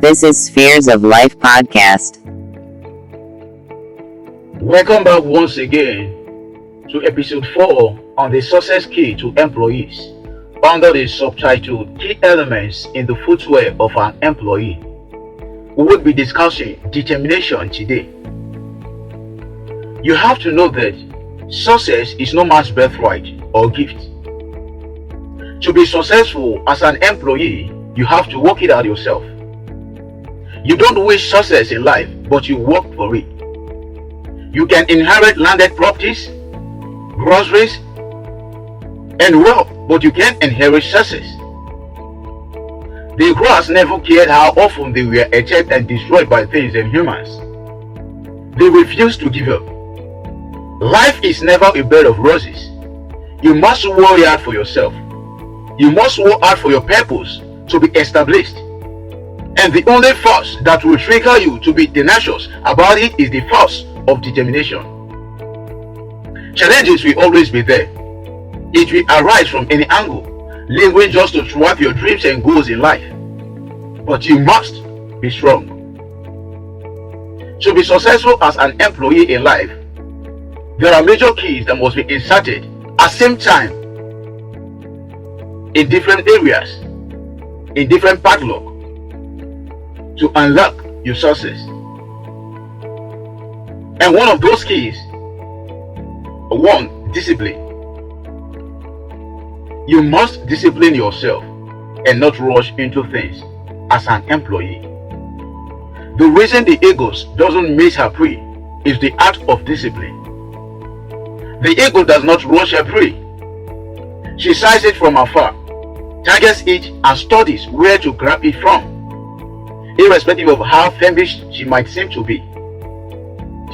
This is Spheres of Life podcast. Welcome back once again to episode 4 on the success key to employees under the subtitle Key Elements in the Footwear of an Employee. We will be discussing determination today. You have to know that success is no man's birthright or gift. To be successful as an employee, you have to work it out yourself. You don't wish success in life, but you work for it. You can inherit landed properties, groceries, and wealth, but you can't inherit success. The grass never cared how often they were attacked and destroyed by things and humans. They refused to give up. Life is never a bed of roses. You must work hard for yourself. You must work hard for your purpose to be established. And the only force that will trigger you to be tenacious about it is the force of determination. Challenges will always be there. It will arise from any angle, lingering just to thwart your dreams and goals in life. But you must be strong. To be successful as an employee in life, there are major keys that must be inserted at the same time in different areas, in different padlock, to unlock your success. And one of those keys, 1, discipline. You must discipline yourself and not rush into things as an employee. The reason the eagle doesn't miss her prey is the act of discipline. The eagle does not rush her prey. She sights it from afar, targets it, and studies where to grab it from. Irrespective of how famished she might seem to be,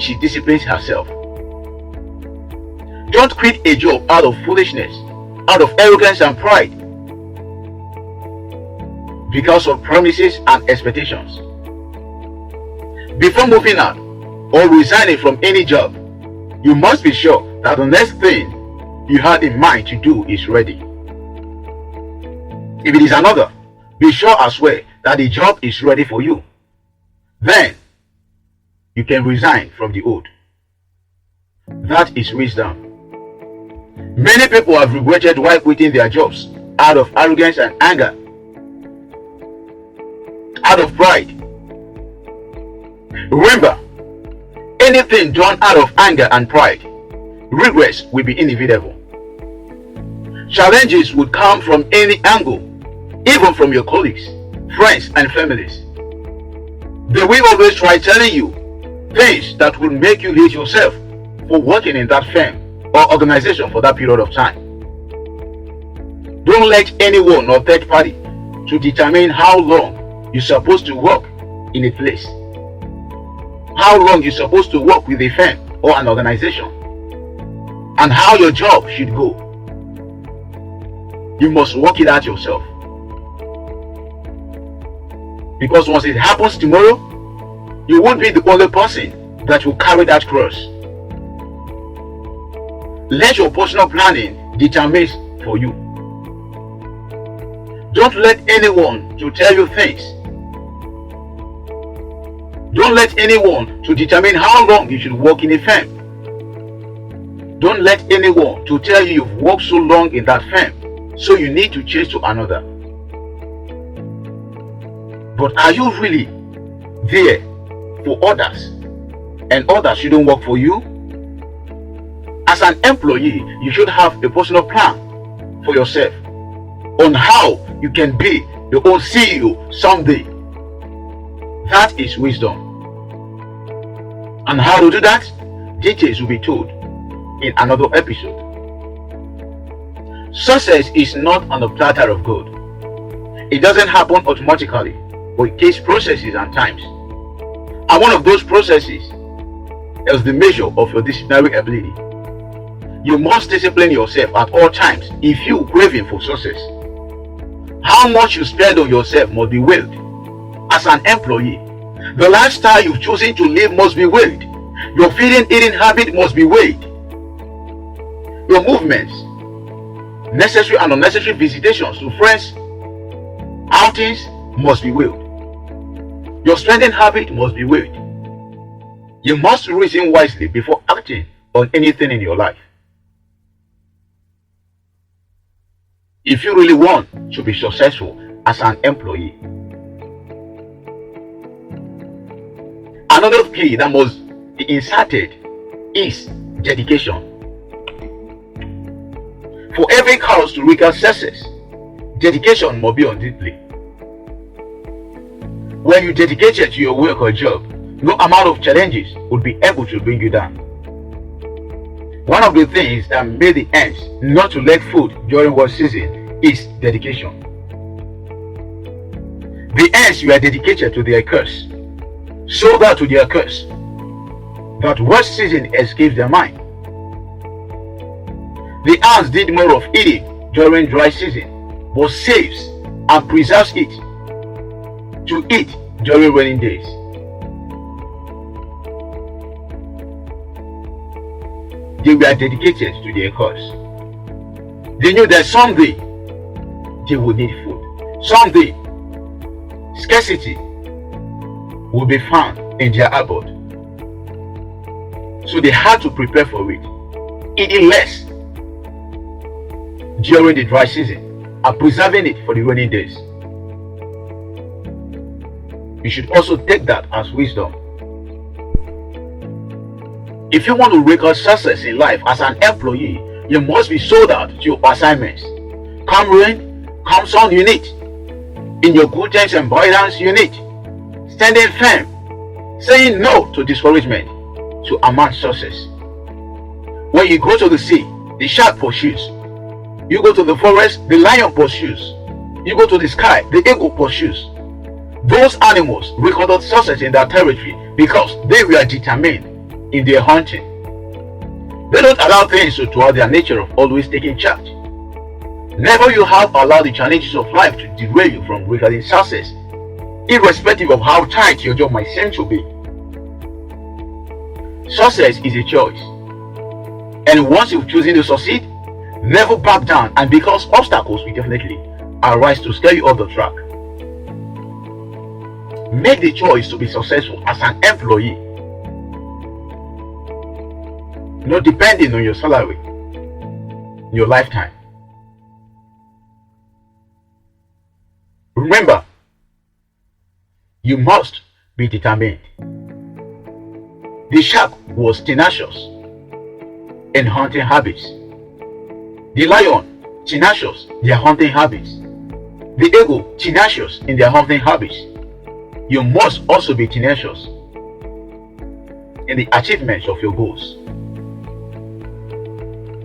she disciplines herself. Don't quit a job out of foolishness, out of arrogance and pride, because of promises and expectations. Before moving out or resigning from any job, you must be sure that the next thing you had in mind to do is ready. If it is another, be sure as well that the job is ready for you. Then you can resign from the old. That is wisdom. Many people have regretted while quitting their jobs out of arrogance and anger, out of pride. Remember, anything done out of anger and pride, regrets will be inevitable. Challenges would come from any angle, even from your colleagues, friends, and families. They will always try telling you things that will make you hate yourself for working in that firm or organization for that period of time. Don't let anyone or third party to determine how long you're supposed to work in a place, how long you're supposed to work with a firm or an organization, and how your job should go. You must work it out yourself. Because once it happens tomorrow, you won't be the only person that will carry that cross. Let your personal planning determine for you. Don't let anyone to tell you things. Don't let anyone to determine how long you should work in a firm. Don't let anyone to tell you you've worked so long in that firm, so you need to change to another. But are you really there for others, and others shouldn't work for you? As an employee, you should have a personal plan for yourself on how you can be your own CEO someday. That is wisdom. And how to do that? Details will be told in another episode. Success is not on a platter of gold. It doesn't happen automatically, but it takes processes and times. And one of those processes is the measure of your disciplinary ability. You must discipline yourself at all times if you are craving for success. How much you spend on yourself must be weighed. As an employee, the lifestyle you've chosen to live must be weighed. Your eating habit must be weighed. Your movements, necessary and unnecessary visitations to friends, outings must be weighed. Your spending habit must be weighed. You must reason wisely before acting on anything in your life. If you really want to be successful as an employee, another key that must be inserted is dedication. For every cause to reach success, dedication must be on display. When you dedicated to your work or job, no amount of challenges would be able to bring you down. One of the things that made the ants not to lack food during worst season is dedication. The ants were dedicated to their curse, sold out to their curse, that worst season escaped their mind. The ants did more of eating during dry season, but saves and preserves it to eat during rainy days. They were dedicated to their cause. They knew that someday they would need food. Someday scarcity will be found in their abode. So they had to prepare for it, eating less during the dry season and preserving it for the rainy days. You should also take that as wisdom. If you want to record success in life as an employee, you must be sold out to your assignments. Come rain, come sun, you need. In your good times and bad times, you need. Standing firm, saying no to discouragement to amount success. When you go to the sea, the shark pursues. You go to the forest, the lion pursues. You go to the sky, the eagle pursues. Those animals recorded success in their territory because they were determined in their hunting. They don't allow things to thwart their nature of always taking charge. Never you have allowed the challenges of life to derail you from recording success, irrespective of how tight your job might seem to be. Success is a choice, and once you've chosen to succeed, never back down, and because obstacles will definitely arise to scare you off the track. Make the choice to be successful as an employee, not depending on your salary in your lifetime. Remember, you must be determined. The shark was tenacious in hunting habits. The lion, tenacious in their hunting habits. The eagle, tenacious in their hunting habits. You must also be tenacious in the achievements of your goals.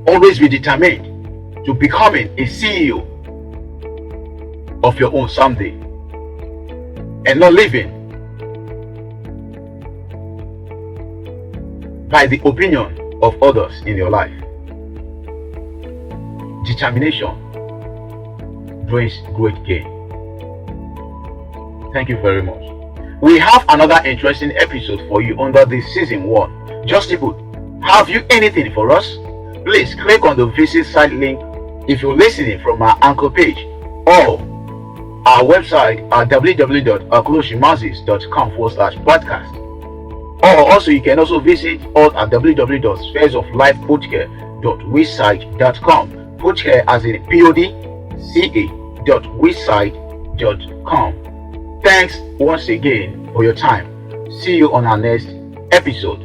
Always be determined to becoming a CEO of your own someday, and not living by the opinion of others in your life. Determination brings great gain. Thank you very much. We have another interesting episode for you under this season 1. Just put, have you anything for us? Please click on the visit site link if you're listening from our anchor page or our website at www.akoloshimasis.com/podcast. Or also you can also visit us at www.spheresoflifepodcare.website.com. Podcare as in PODCA.website.com. Thanks once again for your time. See you on our next episode.